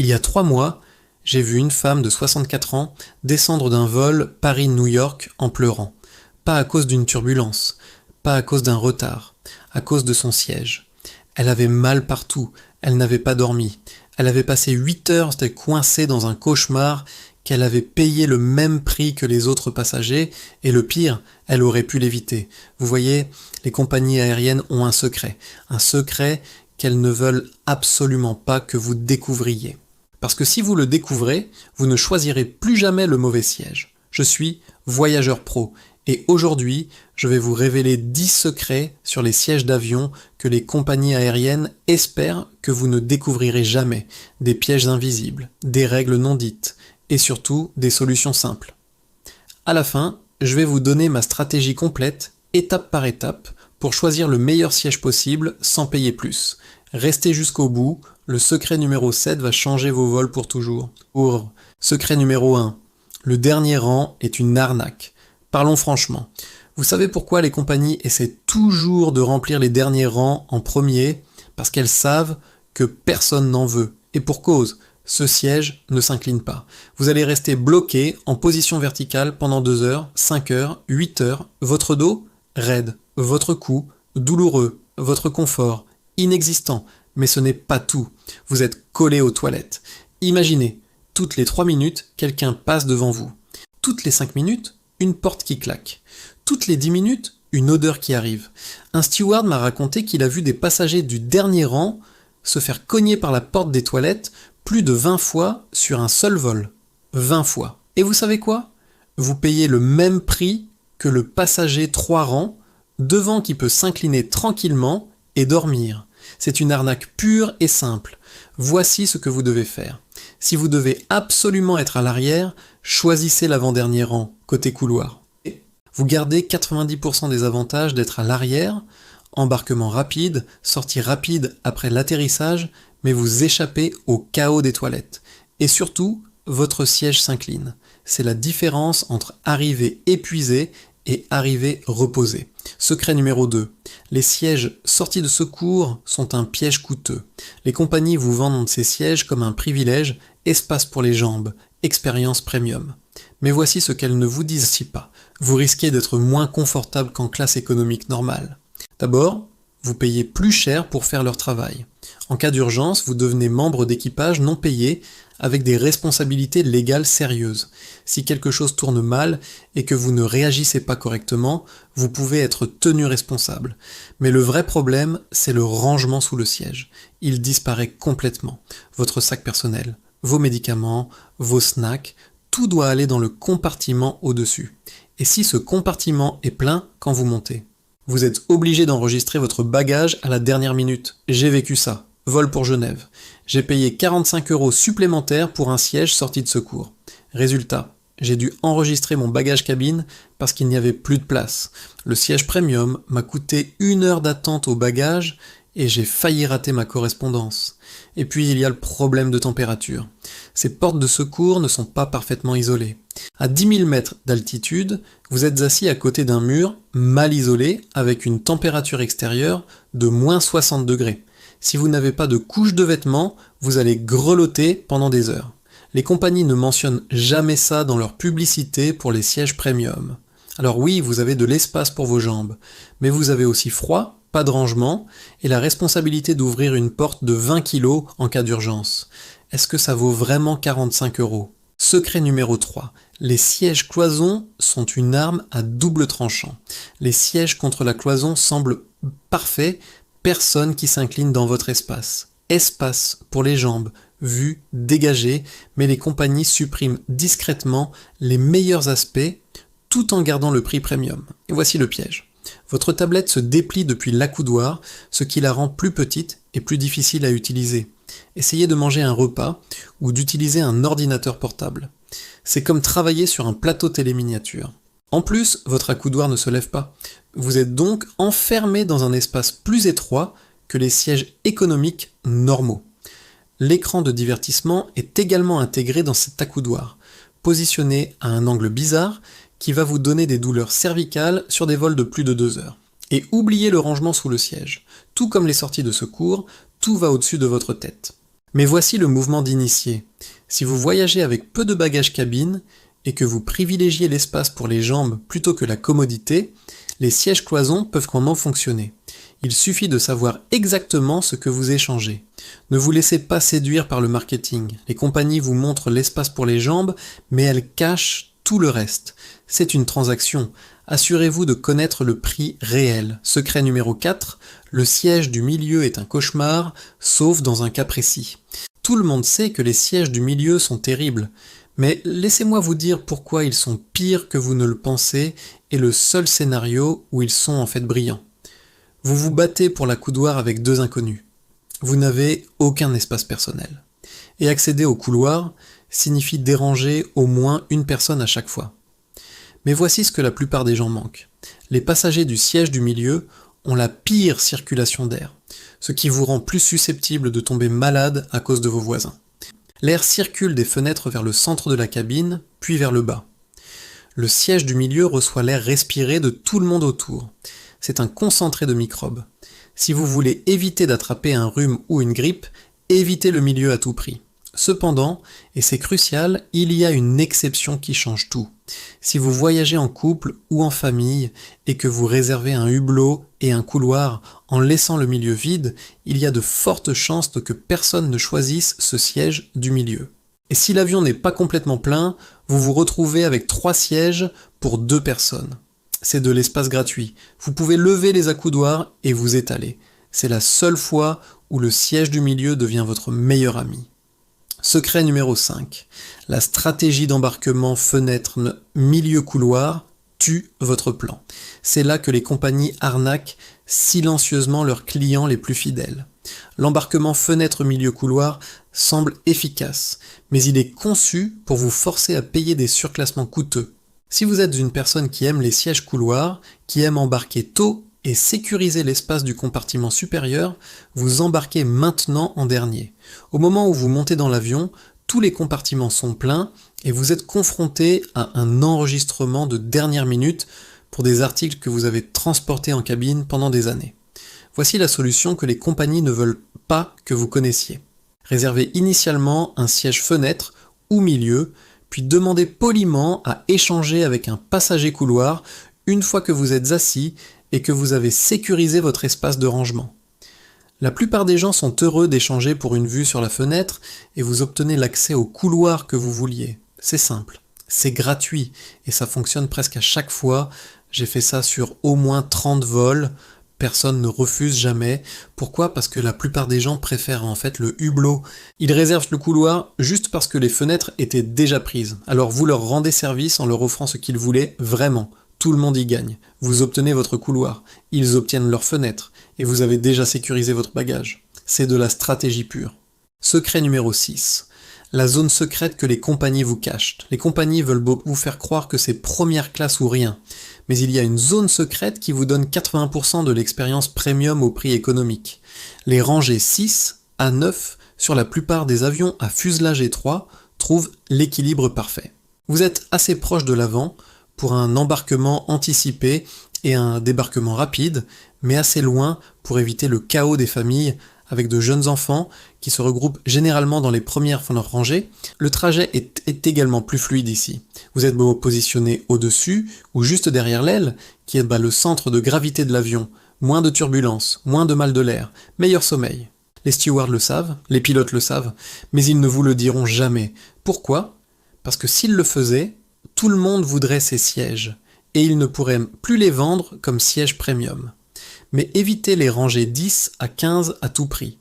Il y a 3 mois, j'ai vu une femme de 64 ans descendre d'un vol Paris-New York en pleurant. Pas à cause d'une turbulence, pas à cause d'un retard, à cause de son siège. Elle avait mal partout, elle n'avait pas dormi. Elle avait passé 8 heures coincée dans un cauchemar qu'elle avait payé le même prix que les autres passagers, et le pire, elle aurait pu l'éviter. Vous voyez, les compagnies aériennes ont un secret qu'elles ne veulent absolument pas que vous découvriez. Parce que si vous le découvrez, vous ne choisirez plus jamais le mauvais siège. Je suis voyageur pro, et aujourd'hui, je vais vous révéler 10 secrets sur les sièges d'avion que les compagnies aériennes espèrent que vous ne découvrirez jamais, des pièges invisibles, des règles non dites, et surtout des solutions simples. À la fin, je vais vous donner ma stratégie complète, étape par étape, pour choisir le meilleur siège possible sans payer plus. Restez jusqu'au bout, le secret numéro 7 va changer vos vols pour toujours. Secret numéro 1. Le dernier rang est une arnaque. Parlons franchement. Vous savez pourquoi les compagnies essaient toujours de remplir les derniers rangs en premier? Parce qu'elles savent que personne n'en veut. Et pour cause, ce siège ne s'incline pas. Vous allez rester bloqué en position verticale pendant 2 heures, 5 heures, 8 heures. Votre dos, raide. Votre cou, douloureux. Votre confort, inexistant. Mais ce n'est pas tout. Vous êtes collé aux toilettes. Imaginez, toutes les 3 minutes, quelqu'un passe devant vous. Toutes les 5 minutes, une porte qui claque. Toutes les 10 minutes, une odeur qui arrive. Un steward m'a raconté qu'il a vu des passagers du dernier rang se faire cogner par la porte des toilettes plus de 20 fois sur un seul vol. 20 fois. Et vous savez quoi? Vous payez le même prix que le passager 3 rangs devant qui peut s'incliner tranquillement et dormir. C'est une arnaque pure et simple. Voici ce que vous devez faire. Si vous devez absolument être à l'arrière, choisissez l'avant-dernier rang, côté couloir. Vous gardez 90% des avantages d'être à l'arrière, embarquement rapide, sortie rapide après l'atterrissage, mais vous échappez au chaos des toilettes. Et surtout, votre siège s'incline. C'est la différence entre arriver épuisé et arriver reposé. Secret numéro 2. Les sièges sortis de secours sont un piège coûteux. Les compagnies vous vendent ces sièges comme un privilège, espace pour les jambes, expérience premium. Mais voici ce qu'elles ne vous disent pas. Vous risquez d'être moins confortable qu'en classe économique normale. D'abord, vous payez plus cher pour faire leur travail. En cas d'urgence, vous devenez membre d'équipage non payé avec des responsabilités légales sérieuses. Si quelque chose tourne mal et que vous ne réagissez pas correctement, vous pouvez être tenu responsable. Mais le vrai problème, c'est le rangement sous le siège. Il disparaît complètement. Votre sac personnel, vos médicaments, vos snacks, tout doit aller dans le compartiment au-dessus. Et si ce compartiment est plein quand vous montez? Vous êtes obligé d'enregistrer votre bagage à la dernière minute. J'ai vécu ça. Vol pour Genève. J'ai payé 45 € supplémentaires pour un siège sorti de secours. Résultat, j'ai dû enregistrer mon bagage cabine parce qu'il n'y avait plus de place. Le siège premium m'a coûté 1 heure d'attente au bagage et j'ai failli rater ma correspondance. Et puis il y a le problème de température. Ces portes de secours ne sont pas parfaitement isolées. À 10 000 mètres d'altitude, vous êtes assis à côté d'un mur mal isolé avec une température extérieure de moins 60 degrés. Si vous n'avez pas de couche de vêtements, vous allez grelotter pendant des heures. Les compagnies ne mentionnent jamais ça dans leur publicité pour les sièges premium. Alors oui, vous avez de l'espace pour vos jambes, mais vous avez aussi froid, pas de rangement, et la responsabilité d'ouvrir une porte de 20 kg en cas d'urgence. Est-ce que ça vaut vraiment 45 €? Secret numéro 3. Les sièges cloisons sont une arme à double tranchant. Les sièges contre la cloison semblent parfaits, personne qui s'incline dans votre espace. Espace pour les jambes, vue dégagée, mais les compagnies suppriment discrètement les meilleurs aspects tout en gardant le prix premium. Et voici le piège. Votre tablette se déplie depuis l'accoudoir, ce qui la rend plus petite et plus difficile à utiliser. Essayez de manger un repas ou d'utiliser un ordinateur portable. C'est comme travailler sur un plateau télé miniature. En plus, votre accoudoir ne se lève pas. Vous êtes donc enfermé dans un espace plus étroit que les sièges économiques normaux. L'écran de divertissement est également intégré dans cet accoudoir, positionné à un angle bizarre qui va vous donner des douleurs cervicales sur des vols de plus de 2 heures. Et oubliez le rangement sous le siège. Tout comme les sorties de secours, tout va au-dessus de votre tête. Mais voici le mouvement d'initié. Si vous voyagez avec peu de bagages cabine et que vous privilégiez l'espace pour les jambes plutôt que la commodité, les sièges cloisons peuvent comment fonctionner. Il suffit de savoir exactement ce que vous échangez. Ne vous laissez pas séduire par le marketing. Les compagnies vous montrent l'espace pour les jambes, mais elles cachent tout le reste. C'est une transaction. Assurez-vous de connaître le prix réel. Secret numéro 4, le siège du milieu est un cauchemar, sauf dans un cas précis. Tout le monde sait que les sièges du milieu sont terribles, mais laissez-moi vous dire pourquoi ils sont pires que vous ne le pensez et le seul scénario où ils sont en fait brillants. Vous vous battez pour la coudoir avec deux inconnus. Vous n'avez aucun espace personnel. Et accéder au couloir signifie déranger au moins une personne à chaque fois. Mais voici ce que la plupart des gens manquent. Les passagers du siège du milieu ont la pire circulation d'air, ce qui vous rend plus susceptible de tomber malade à cause de vos voisins. L'air circule des fenêtres vers le centre de la cabine, puis vers le bas. Le siège du milieu reçoit l'air respiré de tout le monde autour. C'est un concentré de microbes. Si vous voulez éviter d'attraper un rhume ou une grippe, évitez le milieu à tout prix. Cependant, et c'est crucial, il y a une exception qui change tout. Si vous voyagez en couple ou en famille et que vous réservez un hublot et un couloir en laissant le milieu vide, il y a de fortes chances que personne ne choisisse ce siège du milieu. Et si l'avion n'est pas complètement plein, vous vous retrouvez avec 3 sièges pour 2 personnes. C'est de l'espace gratuit. Vous pouvez lever les accoudoirs et vous étaler. C'est la seule fois où le siège du milieu devient votre meilleur ami. Secret numéro 5. La stratégie d'embarquement fenêtre milieu couloir tue votre plan. C'est là que les compagnies arnaquent silencieusement leurs clients les plus fidèles. L'embarquement fenêtre milieu couloir semble efficace, mais il est conçu pour vous forcer à payer des surclassements coûteux. Si vous êtes une personne qui aime les sièges couloirs, qui aime embarquer tôt et sécuriser l'espace du compartiment supérieur, vous embarquez maintenant en dernier. Au moment où vous montez dans l'avion, tous les compartiments sont pleins et vous êtes confronté à un enregistrement de dernière minute pour des articles que vous avez transportés en cabine pendant des années. Voici la solution que les compagnies ne veulent pas que vous connaissiez. Réservez initialement un siège fenêtre ou milieu, puis demandez poliment à échanger avec un passager couloir une fois que vous êtes assis et que vous avez sécurisé votre espace de rangement. La plupart des gens sont heureux d'échanger pour une vue sur la fenêtre et vous obtenez l'accès au couloir que vous vouliez. C'est simple, c'est gratuit et ça fonctionne presque à chaque fois. J'ai fait ça sur au moins 30 vols. Personne ne refuse jamais. Pourquoi ? Parce que la plupart des gens préfèrent en fait le hublot. Ils réservent le couloir juste parce que les fenêtres étaient déjà prises. Alors vous leur rendez service en leur offrant ce qu'ils voulaient vraiment. Tout le monde y gagne. Vous obtenez votre couloir, ils obtiennent leur fenêtre, et vous avez déjà sécurisé votre bagage. C'est de la stratégie pure. Secret numéro 6. La zone secrète que les compagnies vous cachent. Les compagnies veulent vous faire croire que c'est première classe ou rien. Mais il y a une zone secrète qui vous donne 80% de l'expérience premium au prix économique. Les rangées 6 à 9 sur la plupart des avions à fuselage étroit trouvent l'équilibre parfait. Vous êtes assez proche de l'avant pour un embarquement anticipé et un débarquement rapide, mais assez loin pour éviter le chaos des familles avec de jeunes enfants qui se regroupent généralement dans les premières rangées. Le trajet est également plus fluide ici. Vous êtes positionné au-dessus ou juste derrière l'aile, qui est le centre de gravité de l'avion. Moins de turbulences, moins de mal de l'air, meilleur sommeil. Les stewards le savent, les pilotes le savent, mais ils ne vous le diront jamais. Pourquoi ? Parce que s'ils le faisaient, tout le monde voudrait ces sièges, et ils ne pourraient plus les vendre comme sièges premium. Mais évitez les rangées 10 à 15 à tout prix.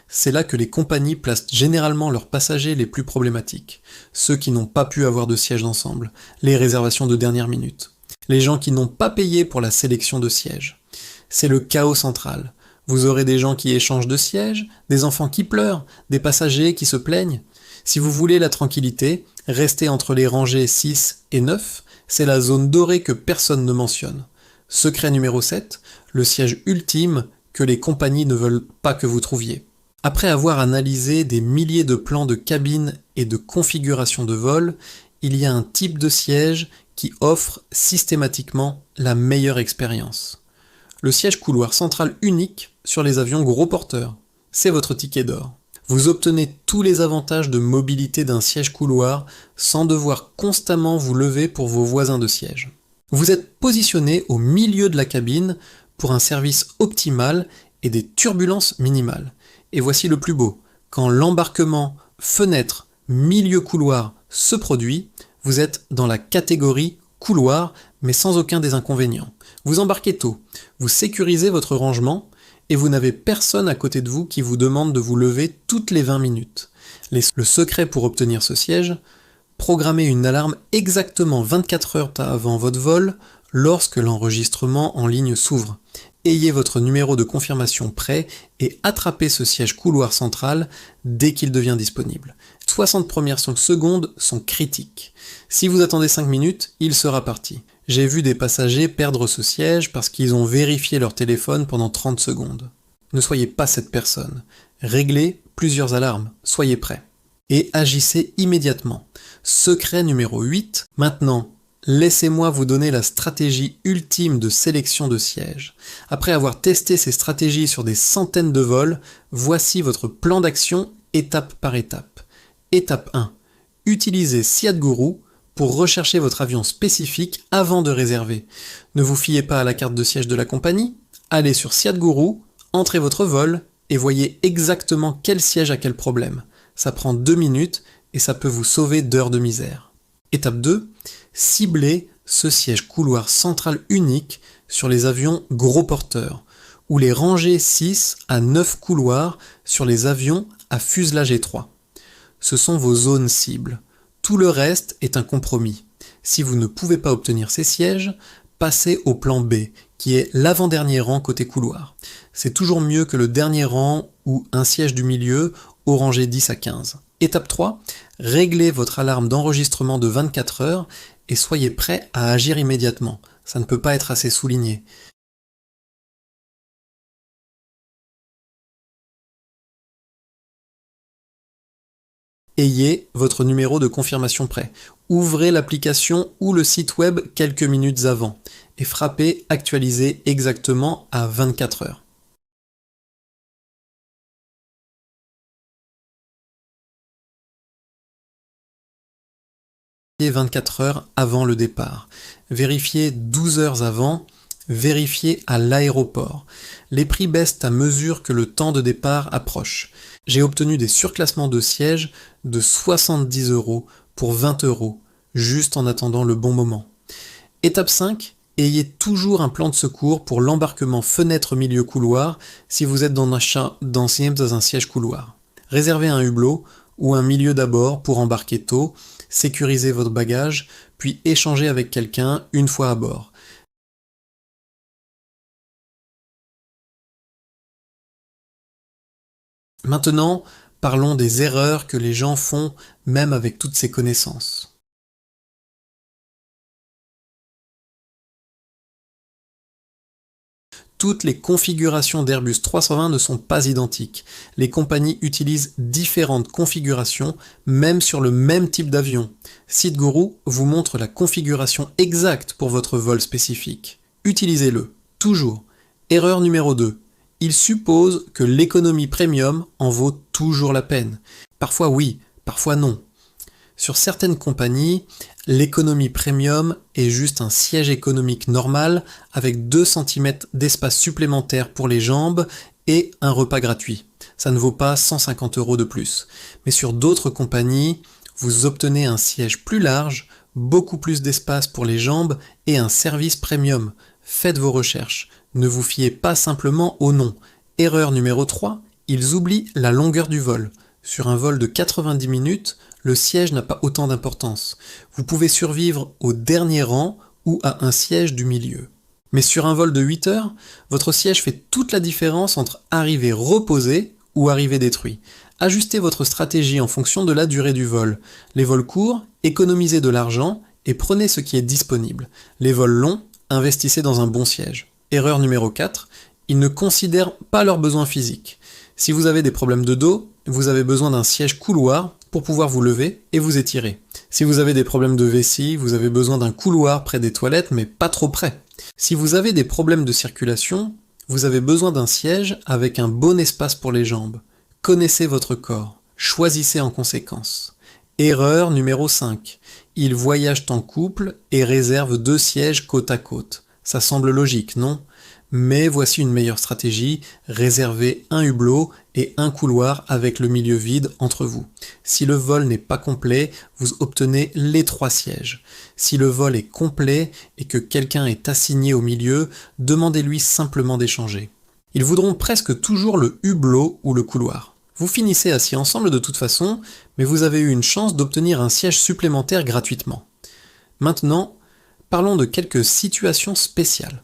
C'est là que les compagnies placent généralement leurs passagers les plus problématiques, ceux qui n'ont pas pu avoir de sièges d'ensemble, les réservations de dernière minute, les gens qui n'ont pas payé pour la sélection de sièges. C'est le chaos central. Vous aurez des gens qui échangent de sièges, des enfants qui pleurent, des passagers qui se plaignent. Si vous voulez la tranquillité, restez entre les rangées 6 et 9, c'est la zone dorée que personne ne mentionne. Secret numéro 7, le siège ultime que les compagnies ne veulent pas que vous trouviez. Après avoir analysé des milliers de plans de cabine et de configuration de vol, il y a un type de siège qui offre systématiquement la meilleure expérience. Le siège couloir central unique sur les avions gros porteurs. C'est votre ticket d'or. Vous obtenez tous les avantages de mobilité d'un siège couloir sans devoir constamment vous lever pour vos voisins de siège. Vous êtes positionné au milieu de la cabine pour un service optimal et des turbulences minimales. Et voici le plus beau. Quand l'embarquement fenêtre milieu couloir se produit, vous êtes dans la catégorie couloir, mais sans aucun des inconvénients. Vous embarquez tôt, vous sécurisez votre rangement et vous n'avez personne à côté de vous qui vous demande de vous lever toutes les 20 minutes. Le secret pour obtenir ce siège, programmez une alarme exactement 24 heures avant votre vol lorsque l'enregistrement en ligne s'ouvre. Ayez votre numéro de confirmation prêt et attrapez ce siège couloir central dès qu'il devient disponible. 60 premières secondes sont critiques. Si vous attendez 5 minutes, il sera parti. J'ai vu des passagers perdre ce siège parce qu'ils ont vérifié leur téléphone pendant 30 secondes. Ne soyez pas cette personne. Réglez plusieurs alarmes, soyez prêts. Et agissez immédiatement. Secret numéro 8. Maintenant, laissez-moi vous donner la stratégie ultime de sélection de sièges. Après avoir testé ces stratégies sur des centaines de vols, voici votre plan d'action étape par étape. Étape 1. Utilisez SeatGuru pour rechercher votre avion spécifique avant de réserver. Ne vous fiez pas à la carte de siège de la compagnie, allez sur SeatGuru, entrez votre vol et voyez exactement quel siège a quel problème. Ça prend 2 minutes et ça peut vous sauver d'heures de misère. Étape 2. Ciblez ce siège couloir central unique sur les avions gros porteurs ou les rangées 6 à 9 couloirs sur les avions à fuselage étroit. Ce sont vos zones cibles. Tout le reste est un compromis. Si vous ne pouvez pas obtenir ces sièges, passez au plan B, qui est l'avant-dernier rang côté couloir. C'est toujours mieux que le dernier rang ou un siège du milieu aux rangées 10 à 15. Étape 3, réglez votre alarme d'enregistrement de 24 heures et soyez prêt à agir immédiatement. Ça ne peut pas être assez souligné. Ayez votre numéro de confirmation prêt. Ouvrez l'application ou le site web quelques minutes avant et frappez actualiser exactement à 24 heures. Vérifiez 24 heures avant le départ. Vérifiez 12 heures avant. Vérifiez à l'aéroport. Les prix baissent à mesure que le temps de départ approche. J'ai obtenu des surclassements de sièges de 70 € pour 20 €, juste en attendant le bon moment. Étape 5, ayez toujours un plan de secours pour l'embarquement fenêtre milieu couloir si vous êtes dans un siège couloir. Réservez un hublot ou un milieu d'abord pour embarquer tôt, sécurisez votre bagage, puis échangez avec quelqu'un une fois à bord. Maintenant, parlons des erreurs que les gens font même avec toutes ces connaissances. Toutes les configurations d'Airbus 320 ne sont pas identiques. Les compagnies utilisent différentes configurations, même sur le même type d'avion. SeatGuru vous montre la configuration exacte pour votre vol spécifique. Utilisez-le, toujours. Erreur numéro 2. Il suppose que l'économie premium en vaut toujours la peine. Parfois oui, parfois non. Sur certaines compagnies, l'économie premium est juste un siège économique normal avec 2 cm d'espace supplémentaire pour les jambes et un repas gratuit. Ça ne vaut pas 150 € de plus. Mais sur d'autres compagnies, vous obtenez un siège plus large, beaucoup plus d'espace pour les jambes et un service premium. Faites vos recherches. Ne vous fiez pas simplement au nom. Erreur numéro 3, ils oublient la longueur du vol. Sur un vol de 90 minutes, le siège n'a pas autant d'importance. Vous pouvez survivre au dernier rang ou à un siège du milieu. Mais sur un vol de 8 heures, votre siège fait toute la différence entre arriver reposé ou arriver détruit. Ajustez votre stratégie en fonction de la durée du vol. Les vols courts, économisez de l'argent et prenez ce qui est disponible. Les vols longs, investissez dans un bon siège. Erreur numéro 4, ils ne considèrent pas leurs besoins physiques. Si vous avez des problèmes de dos, vous avez besoin d'un siège couloir pour pouvoir vous lever et vous étirer. Si vous avez des problèmes de vessie, vous avez besoin d'un couloir près des toilettes, mais pas trop près. Si vous avez des problèmes de circulation, vous avez besoin d'un siège avec un bon espace pour les jambes. Connaissez votre corps, choisissez en conséquence. Erreur numéro 5. Ils voyagent en couple et réservent 2 sièges côte à côte. Ça semble logique, non? Mais voici une meilleure stratégie, réservez un hublot et un couloir avec le milieu vide entre vous. Si le vol n'est pas complet, vous obtenez les 3 sièges. Si le vol est complet et que quelqu'un est assigné au milieu, demandez-lui simplement d'échanger. Ils voudront presque toujours le hublot ou le couloir. Vous finissez assis ensemble de toute façon, mais vous avez eu une chance d'obtenir un siège supplémentaire gratuitement. Maintenant, parlons de quelques situations spéciales.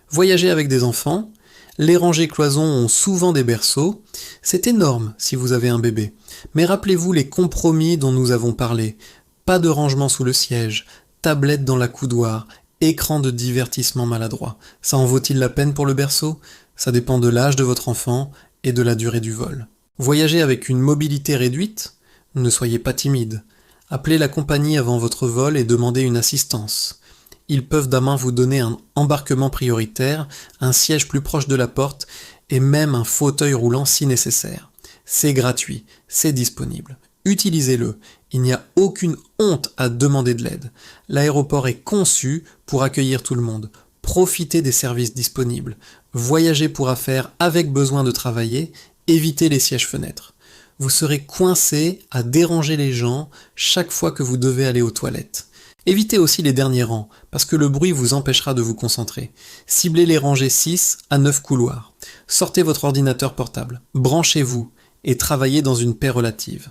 Voyager avec des enfants, les rangées cloisons ont souvent des berceaux, c'est énorme si vous avez un bébé. Mais rappelez-vous les compromis dont nous avons parlé. Pas de rangement sous le siège, tablette dans la coudoir, écran de divertissement maladroit. Ça en vaut-il la peine pour le berceau? Ça dépend de l'âge de votre enfant et de la durée du vol. Voyager avec une mobilité réduite? Ne soyez pas timide. Appelez la compagnie avant votre vol et demandez une assistance. Ils peuvent d'abord vous donner un embarquement prioritaire, un siège plus proche de la porte et même un fauteuil roulant si nécessaire. C'est gratuit, c'est disponible. Utilisez-le. Il n'y a aucune honte à demander de l'aide. L'aéroport est conçu pour accueillir tout le monde. Profitez des services disponibles. Voyagez pour affaires avec besoin de travailler. Évitez les sièges fenêtres. Vous serez coincé à déranger les gens chaque fois que vous devez aller aux toilettes. Évitez aussi les derniers rangs, parce que le bruit vous empêchera de vous concentrer. Ciblez les rangées 6 à 9 couloirs. Sortez votre ordinateur portable. Branchez-vous et travaillez dans une paix relative.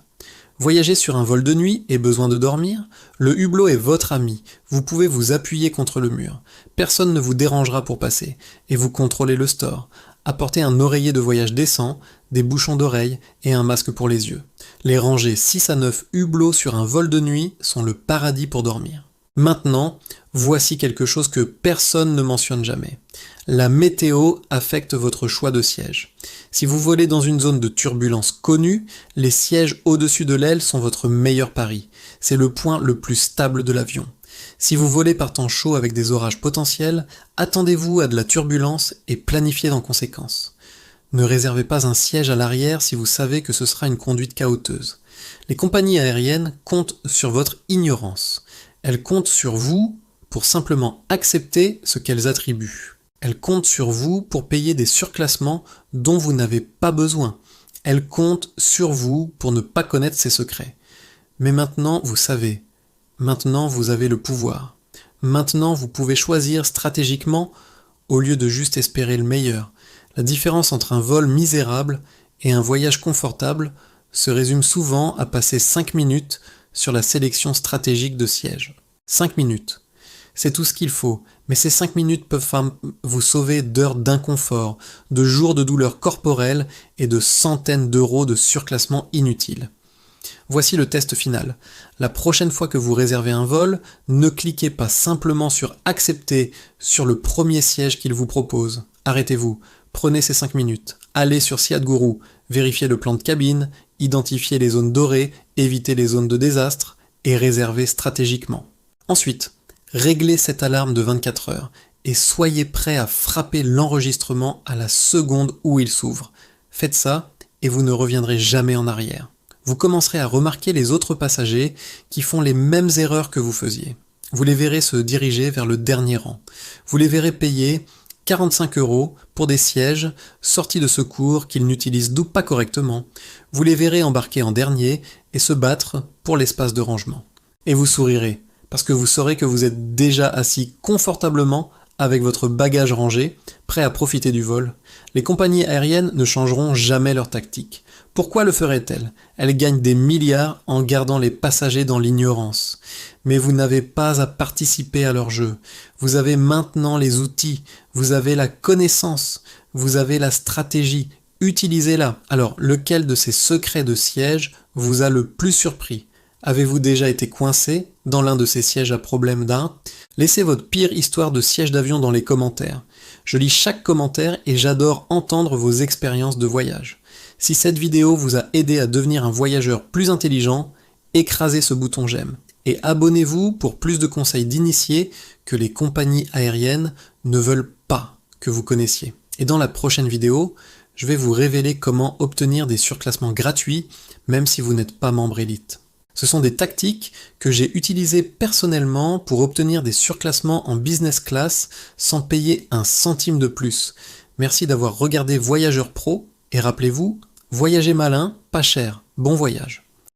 Voyagez sur un vol de nuit et besoin de dormir? Le hublot est votre ami. Vous pouvez vous appuyer contre le mur. Personne ne vous dérangera pour passer. Et vous contrôlez le store. Apportez un oreiller de voyage décent, des bouchons d'oreille et un masque pour les yeux. Les rangées 6 à 9 hublots sur un vol de nuit sont le paradis pour dormir. Maintenant, voici quelque chose que personne ne mentionne jamais. La météo affecte votre choix de siège. Si vous volez dans une zone de turbulence connue, les sièges au-dessus de l'aile sont votre meilleur pari. C'est le point le plus stable de l'avion. Si vous volez par temps chaud avec des orages potentiels, attendez-vous à de la turbulence et planifiez en conséquence. Ne réservez pas un siège à l'arrière si vous savez que ce sera une conduite chaoteuse. Les compagnies aériennes comptent sur votre ignorance. Elles comptent sur vous pour simplement accepter ce qu'elles attribuent. Elles comptent sur vous pour payer des surclassements dont vous n'avez pas besoin. Elles comptent sur vous pour ne pas connaître ses secrets. Mais maintenant, vous savez. Maintenant, vous avez le pouvoir. Maintenant, vous pouvez choisir stratégiquement au lieu de juste espérer le meilleur. La différence entre un vol misérable et un voyage confortable se résume souvent à passer 5 minutes sur la sélection stratégique de sièges. 5 minutes. C'est tout ce qu'il faut, mais ces 5 minutes peuvent vous sauver d'heures d'inconfort, de jours de douleur corporelle et de centaines d'euros de surclassement inutile. Voici le test final. La prochaine fois que vous réservez un vol, ne cliquez pas simplement sur « Accepter » sur le premier siège qu'il vous propose. Arrêtez-vous, prenez ces 5 minutes, allez sur SeatGuru, vérifiez le plan de cabine, identifiez les zones dorées, évitez les zones de désastre et réservez stratégiquement. Ensuite, réglez cette alarme de 24 heures et soyez prêt à frapper l'enregistrement à la seconde où il s'ouvre. Faites ça et vous ne reviendrez jamais en arrière. Vous commencerez à remarquer les autres passagers qui font les mêmes erreurs que vous faisiez. Vous les verrez se diriger vers le dernier rang. Vous les verrez payer 45 € pour des sièges sortis de secours qu'ils n'utilisent pas correctement. Vous les verrez embarquer en dernier et se battre pour l'espace de rangement. Et vous sourirez, parce que vous saurez que vous êtes déjà assis confortablement avec votre bagage rangé, prêt à profiter du vol. Les compagnies aériennes ne changeront jamais leur tactique. Pourquoi le feraient-elles? Elles gagnent des milliards en gardant les passagers dans l'ignorance. Mais vous n'avez pas à participer à leur jeu. Vous avez maintenant les outils, vous avez la connaissance, vous avez la stratégie. Utilisez-la. Alors, lequel de ces secrets de siège vous a le plus surpris? Avez-vous déjà été coincé dans l'un de ces sièges à problème d'un? Laissez votre pire histoire de siège d'avion dans les commentaires. Je lis chaque commentaire et j'adore entendre vos expériences de voyage. Si cette vidéo vous a aidé à devenir un voyageur plus intelligent, écrasez ce bouton j'aime. Et abonnez-vous pour plus de conseils d'initiés que les compagnies aériennes ne veulent pas que vous connaissiez. Et dans la prochaine vidéo, je vais vous révéler comment obtenir des surclassements gratuits, même si vous n'êtes pas membre élite. Ce sont des tactiques que j'ai utilisées personnellement pour obtenir des surclassements en business class sans payer un centime de plus. Merci d'avoir regardé Voyageur Pro et rappelez-vous, voyager malin, pas cher. Bon voyage.